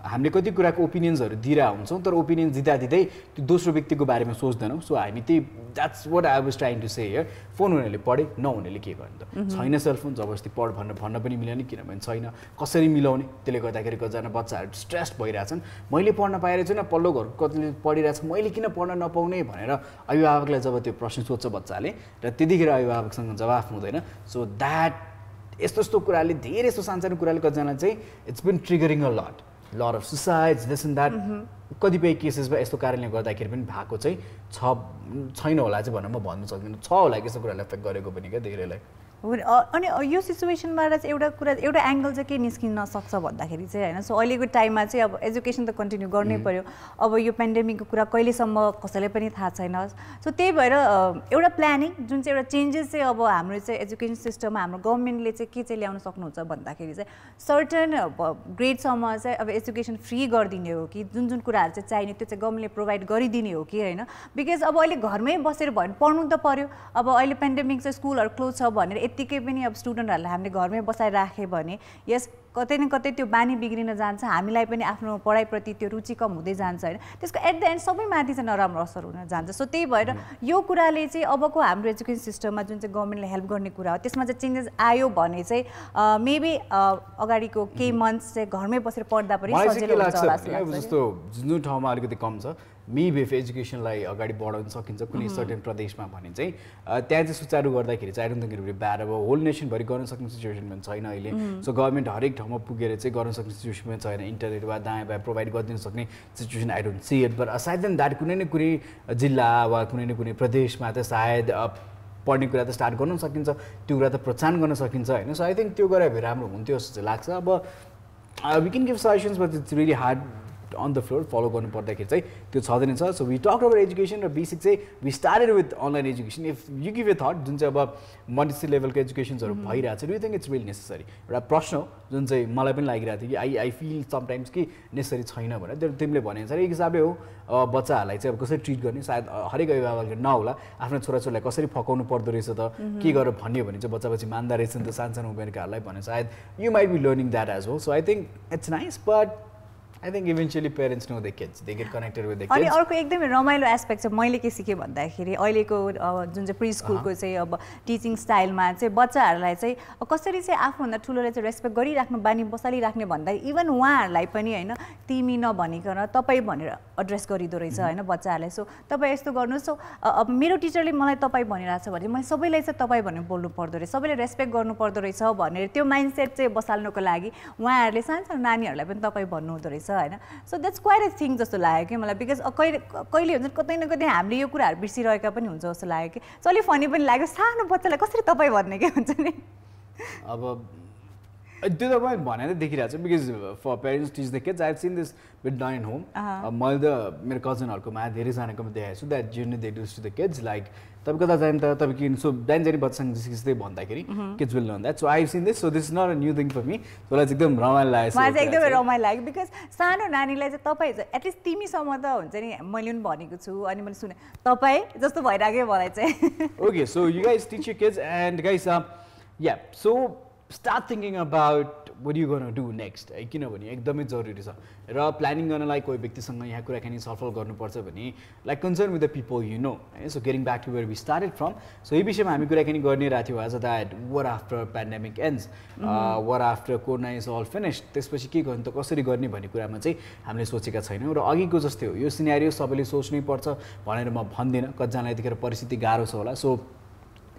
[SPEAKER 1] हामीले कति कुराको ओपिनियन्सहरू दिइरहेको हुन्छौँ तर ओपिनियन दिँदै त्यो दोस्रो व्यक्तिको बारेमा सोच्दैनौँ। सो हामी त्यही that's what I was trying to say here. Phone हुनेले पढे, नहुनेले के गर्नु त, छैन सेलफोन जबरजस्ती पढ भन्न पनि मिलेन, किनभने छैन, कसरी मिलाउने, त्यसले गर्दाखेरि कतिजना बच्चाहरू स्ट्रेस भइरहेछन्, मैले पढ्न पाइरहेको छु न, पल्लो घर कतिले पढिरहेछ, मैले किन पढ्न नपाउने भनेर अभिभावकलाई जब त्यो प्रश्न सोध्छ बच्चाले र त्यतिखेर अभिभावकसँग जवाफ हुँदैन। सो द्याट यस्तो कुराले धेरै यस्तो सानसानो कुराले कतिजना चाहिँ it's been triggering a lot of suicides this and that कतिपय केसेसमा यस्तो कारणले गर्दाखेरि पनि भएको चाहिँ छैन होला चाहिँ भनेर म भन्न सक्दिनँ, छ होला यस्तो कुराले एफेक्ट गरेको पनि क्या धेरैलाई।
[SPEAKER 2] अनि यो सिचुएसनबाट चाहिँ एउटा एङ्गल चाहिँ के निस्किन सक्छ भन्दाखेरि चाहिँ होइन, सो अहिलेको टाइममा चाहिँ अब एजुकेसन त कन्टिन्यू गर्नै पर्यो। अब यो पेन्डेमिकको कुरा कहिलेसम्म कसैलाई पनि थाहा छैन। सो त्यही भएर एउटा प्लानिङ जुन चाहिँ एउटा चेन्जेस चाहिँ अब हाम्रो चाहिँ एजुकेसन सिस्टममा हाम्रो गभर्मेन्टले चाहिँ के चाहिँ ल्याउन सक्नुहुन्छ भन्दाखेरि चाहिँ सर्टन ग्रेडसम्म चाहिँ अब एजुकेसन फ्री गरिदिने हो कि जुन कुराहरू चाहिँ चाहिने त्यो चाहिँ गभर्मेन्टले प्रोभाइड गरिदिने हो कि होइन। बिकज अब अहिले घरमै बसेर भयो भने पढ्नु त पर्यो। अब अहिले पेन्डेमिक चाहिँ स्कुलहरू क्लोज छ भनेर यत्तिकै पनि अब स्टुडेन्टहरूलाई हामीले घरमै बसाइ राख्यो भने यस कतै न कतै त्यो बानी बिग्रिन जान्छ, हामीलाई पनि आफ्नो पढाइप्रति त्यो रुचि कम हुँदै जान्छ होइन। त्यसको एट द एन्ड सबैमाथि चाहिँ नराम्रो असर हुन जान्छ। सो त्यही भएर यो कुराले चाहिँ अबको हाम्रो एजुकेसन सिस्टममा जुन चाहिँ गभर्मेन्टले हेल्प गर्ने कुरा हो त्यसमा चाहिँ चेन्जेस आयो भने चाहिँ मेबी अगाडिको केही मन्थ्स चाहिँ घरमै बसेर पढ्दा पनि सजिलो हुन्छ होला
[SPEAKER 1] जस्तो जुन ठाउँमा अलिकति कम छ मेबी एजुकेसनलाई अगाडि बढाउन सकिन्छ कुनै सर्टेन प्रदेशमा भने चाहिँ त्यहाँ चाहिँ सुचारू गर्दाखेरि चाहिँ I don't think it bad. अब होल नेसनभरि गर्न सक्ने सिचुएसन पनि छैन अहिले। सो गभर्मेन्ट हरेक ठाउँमा पुगेर चाहिँ गर्न सक्ने सिचुएसन पनि छैन, इन्टरनेट वा दायाँ बायाँ प्रोभाइड गरिदिन सक्ने situation I don't see it. But aside then that कुनै न कुनै जिल्ला वा कुनै न कुनै प्रदेशमा त सायद पढ्ने कुरा त स्टार्ट गर्न सकिन्छ, त्यो कुरा त प्रोत्साहन गर्न सकिन्छ होइन। सो आई थिङ्क त्यो गरे भए राम्रो हुन्थ्यो जस्तो चाहिँ लाग्छ। अब we can give suggestions but it's really hard on the floor follow गर्नु पर्दाखेरि चाहिँ त्यो छँदैन छ। So we talk about education र बेसिक चाहिँ we started with online education. If you give a thought जुन चाहिँ अब मल्टी लेभलको एजुकेसन्सहरू भइरहेको छ, do you think it's really necessary? एउटा प्रश्न हो जुन चाहिँ मलाई पनि लागिरहेको थियो कि आई फिल समटाइम्स कि नेसेसरी छैन भनेर। तिमीले भने अनुसार एक हिसाबले हो बच्चाहरूलाई चाहिँ अब कसरी ट्रिट गर्ने, सायद हरेक अभिभावकले नहोला, आफ्नो छोराछोरीलाई कसरी फकाउनु पर्दो रहेछ त के गरेर भन्यो भने चाहिँ बच्चा बच्ची मान्दा रहेछ नि त सानसानो उमेरकाहरूलाई भने सायद you might be learning that as well. So I think it's nice but I think eventually parents know their kids. They get connected with their kids.
[SPEAKER 2] अनि अर्को एकदमै रमाइलो एस्पेक्ट चाहिँ मैले के सिकेँ भन्दाखेरि अहिलेको जुन चाहिँ प्री स्कुलको चाहिँ अब टिचिङ स्टाइलमा चाहिँ बच्चाहरूलाई चाहिँ कसरी चाहिँ आफूभन्दा ठुलोले चाहिँ रेस्पेक्ट गरिराख्नु बानी बसालिराख्ने भन्दा इभन उहाँहरूलाई पनि होइन तिमी नभनिकन तपाईँ भनेर एड्रेस गरिदो रहेछ होइन बच्चाहरूलाई। सो तपाईँ यस्तो गर्नुहोस्। सो अब मेरो टिचरले मलाई तपाईँ भनिरहेको छ भने मैले सबैलाई चाहिँ तपाईँ भनेर बोल्नु पर्दो रहेछ, सबैले रेस्पेक्ट गर्नु पर्दो रहेछ भनेर त्यो माइन्डसेट चाहिँ बसाल्नुको लागि उहाँहरूले सानसानो नानीहरूलाई पनि तपाईँ भन्नुहुँदो रहेछ होइन। So that's quite a thing जस्तो लाग्यो कि मलाई। बिकज कहिले हुन्छ कतै न कतै हामीले यो कुराहरू बिर्सिरहेका पनि हुन्छ जस्तो लाग्यो कि। सो अलिक फनी पनि लाग्यो सानो बच्चालाई कसरी तपाईँ भन्ने के हुन्छ नि।
[SPEAKER 1] अब त्यो त मैले भनेर देखिरहेको छु because for parents teach the kids I have seen this with done in home. मैले त मेरो कजनहरूकोमा धेरैजनाकोमा देखाएको छु that genuinely they does to the kids like तपाईँ कता जाने त तपाईँ किन सो बिहान जाने बच्चासँग जस्तै भन्दाखेरि kids will learn that. So I have seen this. So this is not a new thing for me. त्यसलाई चाहिँ एकदम रमाइलो लागेको छ।
[SPEAKER 2] मलाई चाहिँ एकदमै रमाइलो लाग्यो बिकज सानो नानीलाई चाहिँ तपाईँ एटलिस्ट तिमीसम्म त हुन्छ नि मैले पनि भनेको छु अनि मैले सुने तपाईँ जस्तो भइरहेको मलाई चाहिँ।
[SPEAKER 1] Okay so you guys teach your kids and guys yeah so start thinking about what you going to do next है किनभने एकदमै जरुरी छ र प्लानिङ गर्नलाई कोही व्यक्तिसँग यहाँ कुराकानी छलफल गर्नुपर्छ भने like concern with the people you know है। So getting back to where we started from. So यो विषयमा हामी कुराकानी गरिरहेको थियौँ as a that what after pandemic ends what after corona is all finished त्यसपछि के गर्नु त कसरी गर्ने भन्ने कुरामा चाहिँ हामीले सोचेका छैनौँ। र अघिको जस्तै हो यो सिनेरियो सबैले सोच्नै पर्छ भनेर म भन्दिनँ, कतिजनालाई यतिखेर परिस्थिति गाह्रो छ होला। सो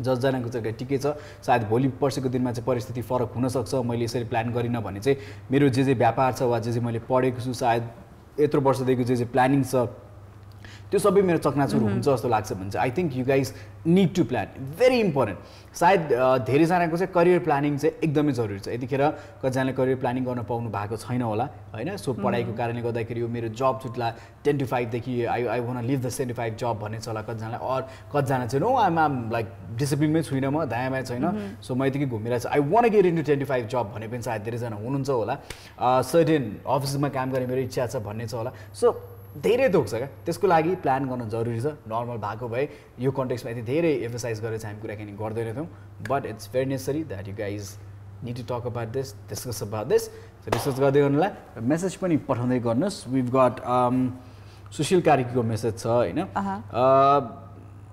[SPEAKER 1] जसजनाको चाहिँ ठिकै छ, सायद भोलि पर्सिको दिनमा चाहिँ परिस्थिति फरक हुनसक्छ, मैले यसरी प्लान गरिनँ भने चाहिँ मेरो जे व्यापार छ वा जे मैले पढेको छु, सायद यत्रो वर्षदेखिको जे प्लानिङ छ त्यो सबै मेरो चकनाचुर हुन्छ जस्तो लाग्छ भने चाहिँ I think you guys need to plan, very important. सायद धेरैजनाको चाहिँ करियर प्लानिङ चाहिँ एकदमै जरुरी छ। यतिखेर कतिजनाले करियर प्लानिङ गर्न पाउनु भएको छैन होला होइन, सो पढाइको कारणले गर्दाखेरि यो मेरो जब छुट्ला 10 to 5 देखि I want leave the 10 to 5 जब भन्ने छ होला कतिजनालाई, अर कतिजना चाहिँ नो आम लाइक डिसिप्लिनमै छुइनँ म, दायाँ बायाँ छैन, सो म यतिकै घुमिरहेको छु, I want get into 10 to 5 जब भन्ने पनि सायद धेरैजना हुनुहुन्छ होला, सर्टेन अफिसमा काम गर्ने मेरो इच्छा छ भन्ने छ होला। सो धेरै दुख्छ क्या, त्यसको लागि प्लान गर्न जरुरी छ। नर्मल भएको भए यो कन्टेक्स्टमा यति धेरै एम्फसाइज गरेर चाहिँ हामी कुराकानी गर्दैनथ्यौँ, but it's very necessary that you guys need to talk about this, discuss about this. So discuss गर्दै गर्नुलाई मेसेज पनि पठाउँदै गर्नुहोस्। विभ गट सुशील कार्कीको मेसेज छ होइन।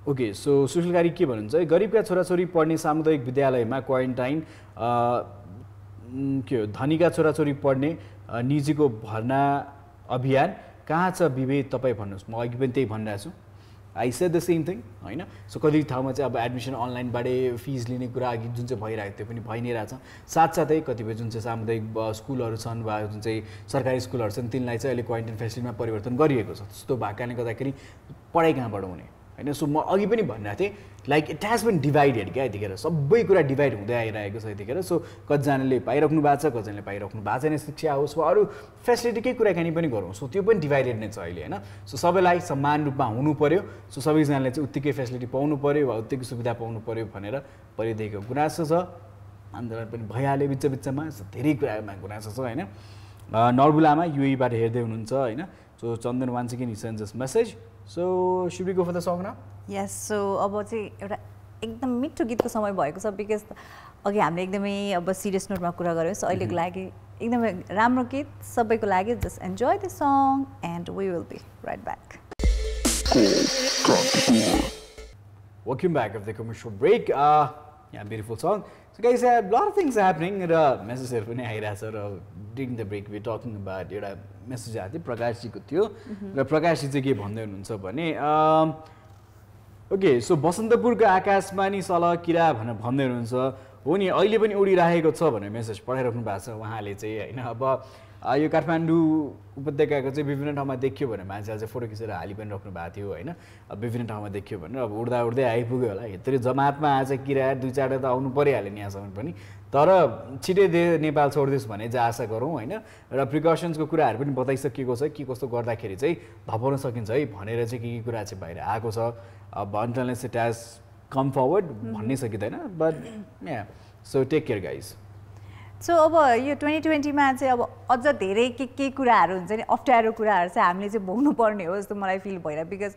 [SPEAKER 1] ओके, सो सुशील कार्की के भन्नुहुन्छ, गरिबका छोराछोरी पढ्ने सामुदायिक विद्यालयमा क्वारेन्टाइन, के हो धनीका छोराछोरी पढ्ने निजीको भर्ना अभियान कहाँ छ विवेक, तपाईँ भन्नुहोस्। म अघि पनि त्यही भनिरहेको छु, I said the same thing होइन। सो कति ठाउँमा चाहिँ अब एडमिसन अनलाइनबाटै फिज लिने कुरा अघि जुन चाहिँ भइरहेको त्यो पनि भइ नै रहेछ। साथसाथै कतिपय जुन चाहिँ सामुदायिक स्कुलहरू छन् वा जुन चाहिँ सरकारी स्कुलहरू छन् तिनलाई चाहिँ अहिले क्वारेन्टाइन फेसिलिटीमा परिवर्तन गरिएको छ। त्यस्तो भएको कारणले गर्दाखेरि पढाइ कहाँबाट हुने होइन। सो म अघि पनि भनिरहेको थिएँ like it has been divided क्या, यतिखेर सबै कुरा डिभाइड हुँदै आइरहेको छ यतिखेर। सो कतिजनाले पाइराख्नु भएको छ, कतिजनाले पाइराख्नु भएको छैन शिक्षा होस् वा अरू फेसिलिटीकै कुराकानी पनि गरौँ, सो त्यो पनि डिभाइडेड नै छ अहिले होइन। सो सबैलाई समान रूपमा हुनु पऱ्यो, सो सबैजनाले चाहिँ उत्तिकै फेसिलिटी पाउनु पऱ्यो वा उत्तिकै सुविधा पाउनु पऱ्यो भनेर परिदिएको गुनासो छ। आन्दोलन पनि भइहाल्यो बिच बिचमा, धेरै कुरामा गुनासो छ होइन। नर्बुलामा युएबाट हेर्दै हुनुहुन्छ होइन। So Chandan once again he sends this message. So should we go for the song now?
[SPEAKER 2] Yes, so अब चाहिँ एउटा एकदम मिठो गीतको समय भएको छ, बिकज अघि हामीले एकदमै अब सिरियस नोटमा कुरा गऱ्यौँ। सो अहिलेको लागि एकदमै राम्रो गीत सबैको लागि, just enjoy the song and we will be right back.
[SPEAKER 1] Welcome back after the commercial break. Yeah, beautiful song. So guys, a lot of things happening. Messages पनि आइरहेछ र during the break we talking about एउटा message आएको थियो प्रकाशजीको थियो र प्रकाशजी चाहिँ के भन्दै हुनुहुन्छ भने ओके, सो बसन्तपुरको आकाशमा नि सल किरा भनेर भन्दै हुनुहुन्छ। हो नि, अहिले पनि उडिरहेको छ भनेर मेसेज पठाइराख्नु भएको छ उहाँले चाहिँ होइन। अब यो काठमाडौँ उपत्यकाको चाहिँ विभिन्न ठाउँमा देखियो भने मान्छेले चाहिँ फोटो खिचेर हालि पनि राख्नु भएको थियो होइन। अब विभिन्न ठाउँमा देखियो भने अब उड्दा उड्दै आइपुग्यो होला, यत्रो जमातमा आज किरा 2-4 त आउनु परिहाल्यो नि यहाँसम्म पनि, तर छिटै नेपाल छोडिदियोस् भन्ने चाहिँ आशा गरौँ होइन। र प्रिकसन्सको कुराहरू पनि बताइसकिएको छ, के कस्तो गर्दाखेरि चाहिँ धपाउन सकिन्छ है भनेर चाहिँ के कुरा चाहिँ बाहिर आएको छ। अब unless it has come forward भन्नै सकिँदैन, but yeah so take care guys.
[SPEAKER 2] सो अब यो 2020मा चाहिँ अब अझ धेरै के कुराहरू हुन्छ नि, अप्ठ्यारो कुराहरू चाहिँ हामीले चाहिँ भोग्नु पर्ने हो जस्तो मलाई फिल भइरहेको। बिकज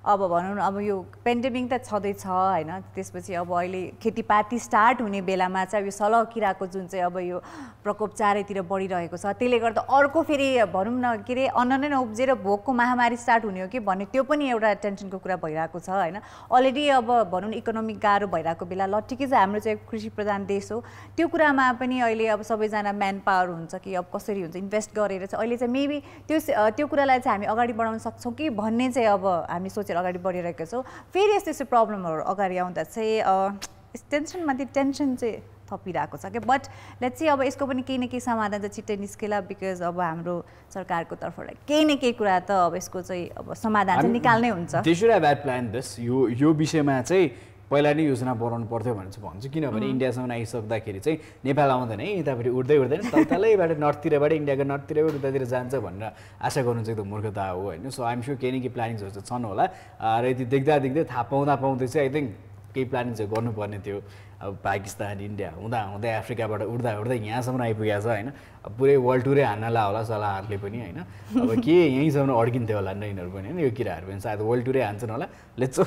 [SPEAKER 2] अब भनौँ न, अब यो पेन्डेमिक त छँदैछ होइन, त्यसपछि अब अहिले खेतीपाती स्टार्ट हुने बेलामा चाहिँ यो सल किराको जुन चाहिँ अब यो प्रकोप चारैतिर बढिरहेको छ, त्यसले गर्दा अर्को फेरि भनौँ न के अरे अन्न नै नउब्जेर भोकको महामारी स्टार्ट हुने हो कि भन्ने त्यो पनि एउटा टेन्सनको कुरा भइरहेको छ होइन। अलरेडी अब भनौँ न इकोनोमिक गाह्रो भइरहेको बेला, ल ठिकै छ हाम्रो चाहिँ कृषि प्रधान देश हो, त्यो कुरामा पनि अहिले अब सबैजना म्यान पावर हुन्छ कि अब कसरी हुन्छ इन्भेस्ट गरेर चाहिँ अहिले चाहिँ मेबी त्यो कुरालाई चाहिँ हामी अगाडि बढाउन सक्छौँ कि भन्ने चाहिँ अब हामी सोचेर अगाडि बढिरहेको छौँ। फेरि यस्तो यस्तो प्रब्लमहरू अगाडि आउँदा चाहिँ टेन्सनमाथि टेन्सन चाहिँ थपिरहेको छ क्या। बट लेट्स चाहिँ अब यसको पनि केही न केही समाधान चाहिँ छिट्टै निस्केला, बिकज अब हाम्रो सरकारको तर्फबाट केही न केही कुरा त अब यसको चाहिँ अब समाधान चाहिँ निकाल्नै हुन्छ।
[SPEAKER 1] They should have had plan this. यो विषयमा चाहिँ पहिला नै योजना बनाउनु पर्थ्यो भनेर चाहिँ भन्छु, किनभने इन्डियासम्म आइसक्दाखेरि चाहिँ नेपाल आउँदैन है, यतापट्टि उड्दै उड्दैन तलतलैबाट नर्थतिरबाट इन्डियाको नर्थतिरबाट उतातिर जान्छ भनेर आशा गर्नु चाहिँ एकदम मूर्खता हो होइन। सो आइएम स्योर केही न केही प्लानिङ्सहरू चाहिँ छन् होला र यति देख्दै थाहा पाउँदै चाहिँ आई थिङ्क केही प्लानिङ चाहिँ गर्नुपर्ने थियो। अब पाकिस्तान इन्डिया हुँदै अफ्रिकाबाट उड्दै यहाँसम्म आइपुगेको छ होइन। अब पुरै वर्ल्ड टुरै हान्नला होला सलाहहरूले पनि होइन। अब के यहीँसम्म अड्किन्थ्यो होला यिनीहरू पनि होइन, यो किराहरू पनि सायद वर्ल्ड टुरै हान्छन् होला। Let's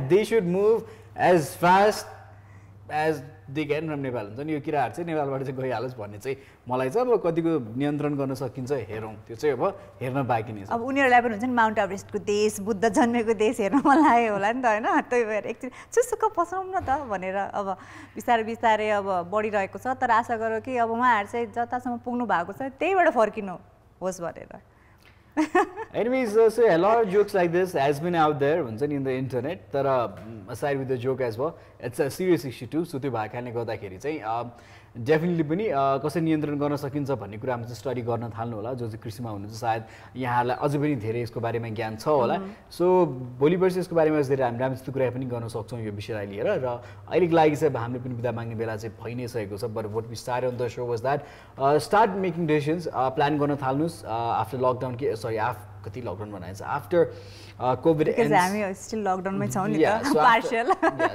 [SPEAKER 1] they should move as fast as they can from Nepal हुन्छ नि। यो किराहरू चाहिँ नेपालबाट चाहिँ गइहालोस् भन्ने चाहिँ मलाई चाहिँ अब कतिको नियन्त्रण गर्न सकिन्छ हेरौँ, त्यो चाहिँ अब हेर्न बाँकी नै छ।
[SPEAKER 2] अब उनीहरूलाई पनि हुन्छ नि माउन्ट एभरेस्टको देश, बुद्ध जन्मेको देश हेर्न मन लाग्यो होला नि त होइन। त्यही भएर एकछिन चुसुक्क पसाउँ न त भनेर अब बिस्तारै अब बढिरहेको छ। तर आशा गरौँ कि अब उहाँहरू चाहिँ जतासम्म पुग्नु भएको छ त्यहीबाट फर्किनु होस् भनेर।
[SPEAKER 1] Anyways, so a lot of jokes like this has been out there in the internet. But aside with the joke as well, it's a serious issue too. So त्यो भएकाले गर्दाखेरि चाहिँ डेफिनेटली पनि कसरी नियन्त्रण गर्न सकिन्छ भन्ने कुरामा चाहिँ स्टडी गर्न थाल्नु होला जो चाहिँ कृषिमा हुनुहुन्छ सायद यहाँहरूलाई अझै पनि धेरै यसको बारेमा ज्ञान छ होला सो भोलि पर्सि यसको बारेमा धेरै हामी राम्रो कुरा पनि गर्न सक्छौँ यो विषयलाई लिएर र अहिलेको लागि चाहिँ हामीले पनि बिदा माग्ने बेला चाहिँ भइ नै सकेको छ but what we start on the show was that start making decisions plan गर्न थाल्नुस् आफ्टर लकडाउन के सरी कति लकडाउन बनाएछ आफ्टर COVID ends.
[SPEAKER 2] Because हामी still lockdown मै छौँ नि त partial.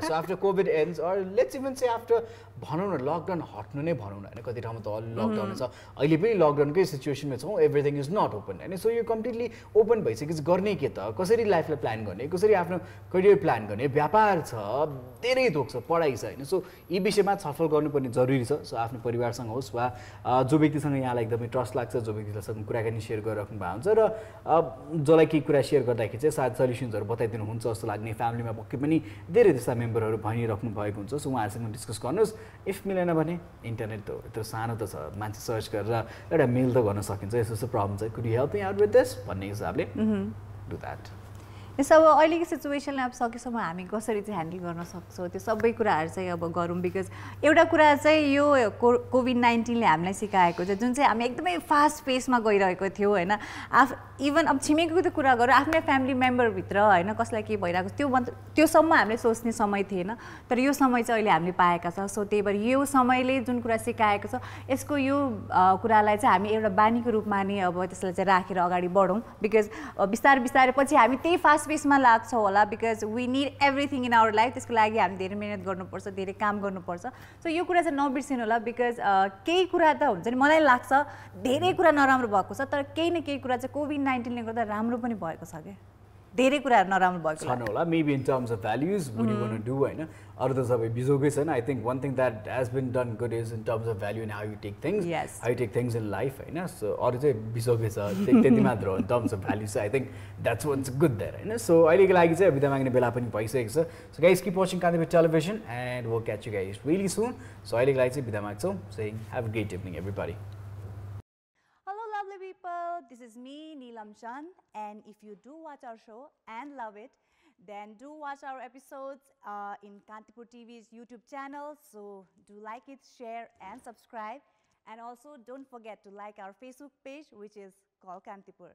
[SPEAKER 1] So after COVID ends or let's even say after भनौँ न लकडाउन हट्नु नै भनौँ न हैन कति ठाउँमा त अलि लकडाउन छ अहिले पनि लकडाउनकै सिचुएसनमा छौँ एभ्रिथिङ इज नट ओपन हैन सो यो कम्प्लिटली ओपन भइसकेपछि गर्ने के त कसरी लाइफलाई प्लान गर्ने कसरी आफ्नो करियर प्लान गर्ने व्यापार छ धेरै थोक छ पढाइ छ हैन सो यी विषयमा छलफल गर्नुपर्ने जरुरी छ सो आफ्नो परिवारसँग होस् वा जो व्यक्तिसँग यहाँलाई एकदमै ट्रस्ट लाग्छ जो व्यक्तिसँग कुराकानी सेयर गरिराख्नु भएको हुन्छ र जसलाई केही कुरा सेयर गर्दाखेरि चाहिँ सायद सल्युसन्सहरू बताइदिनु हुन्छ जस्तो लाग्ने फ्यामिलीमा पक्कै पनि धेरै त्यस्ता मेम्बरहरू भनिराख्नु भएको हुन्छ सो उहाँहरूसँग डिस्कस गर्नुहोस् इफ मिलेन भने इन्टरनेट त यत्रो सानो त छ मान्छे सर्च गरेर एउटा मेल त गर्न सकिन्छ यस्तो यस्तो प्रब्लम छ could you help me out with this भन्ने हिसाबले डु द्याट
[SPEAKER 2] यसो अब अहिलेको सिचुएसनलाई अब सकेसम्म हामी कसरी चाहिँ ह्यान्डल गर्न सक्छौँ त्यो सबै कुराहरू चाहिँ अब गरौँ बिकज एउटा कुरा चाहिँ यो COVID-19ले हामीलाई सिकाएको छ जुन चाहिँ हामी एकदमै फास्ट पेसमा गइरहेको थियो होइन इभन अब छिमेकीको त कुरा गरौँ आफ्नै फ्यामिली मेम्बरभित्र होइन कसलाई के भइरहेको त्योसम्म हामीले सोच्ने समय थिएन तर यो समय चाहिँ अहिले हामीले पाएका छौँ सो त्यही भएर यो समयले जुन कुरा सिकाएको छ यसको यो कुरालाई चाहिँ हामी एउटा बानीको रूपमा नै अब त्यसलाई चाहिँ राखेर अगाडि बढौँ बिकज बिस्तारै बिस्तारै पछि हामी त्यही फास्ट पेसमा लाग्छ होला because we need everything in our life त्यसको लागि हामी धेरै मिहिनेत गर्नुपर्छ धेरै काम गर्नुपर्छ सो यो कुरा चाहिँ नबिर्सिनु होला बिकज केही कुरा त हुन्छ नि मलाई लाग्छ धेरै कुरा नराम्रो भएको छ तर केही न केही कुरा चाहिँ COVID-19ले गर्दा राम्रो पनि भएको छ क्या धेरै कुराहरू नराम्रो भएको
[SPEAKER 1] छ होला maybe in terms of values what you gonna do हैन अरु त सबै बिजोकै छन् I think one thing that has been done good is in terms of value and how you take things how you take things in life हैन so अरु चाहिँ बिजोकै छ त्यति मात्र हो in terms of value I think that's what's good there हैन so अहिलेको लागि चाहिँ बिदा माग्ने बेला पनि भइसकेको छ so guys keep watching Kantipur television and will catch you guys really soon so अहिलेको लागि चाहिँ बिदा माग्छौँ saying have a great evening everybody
[SPEAKER 2] This is me, Neelam Chand, and if you do watch our show and love it, then do watch our episodes in Kantipur TV's YouTube channel. So do like it, share and subscribe. And also don't forget to like our Facebook page, which is called Kantipur.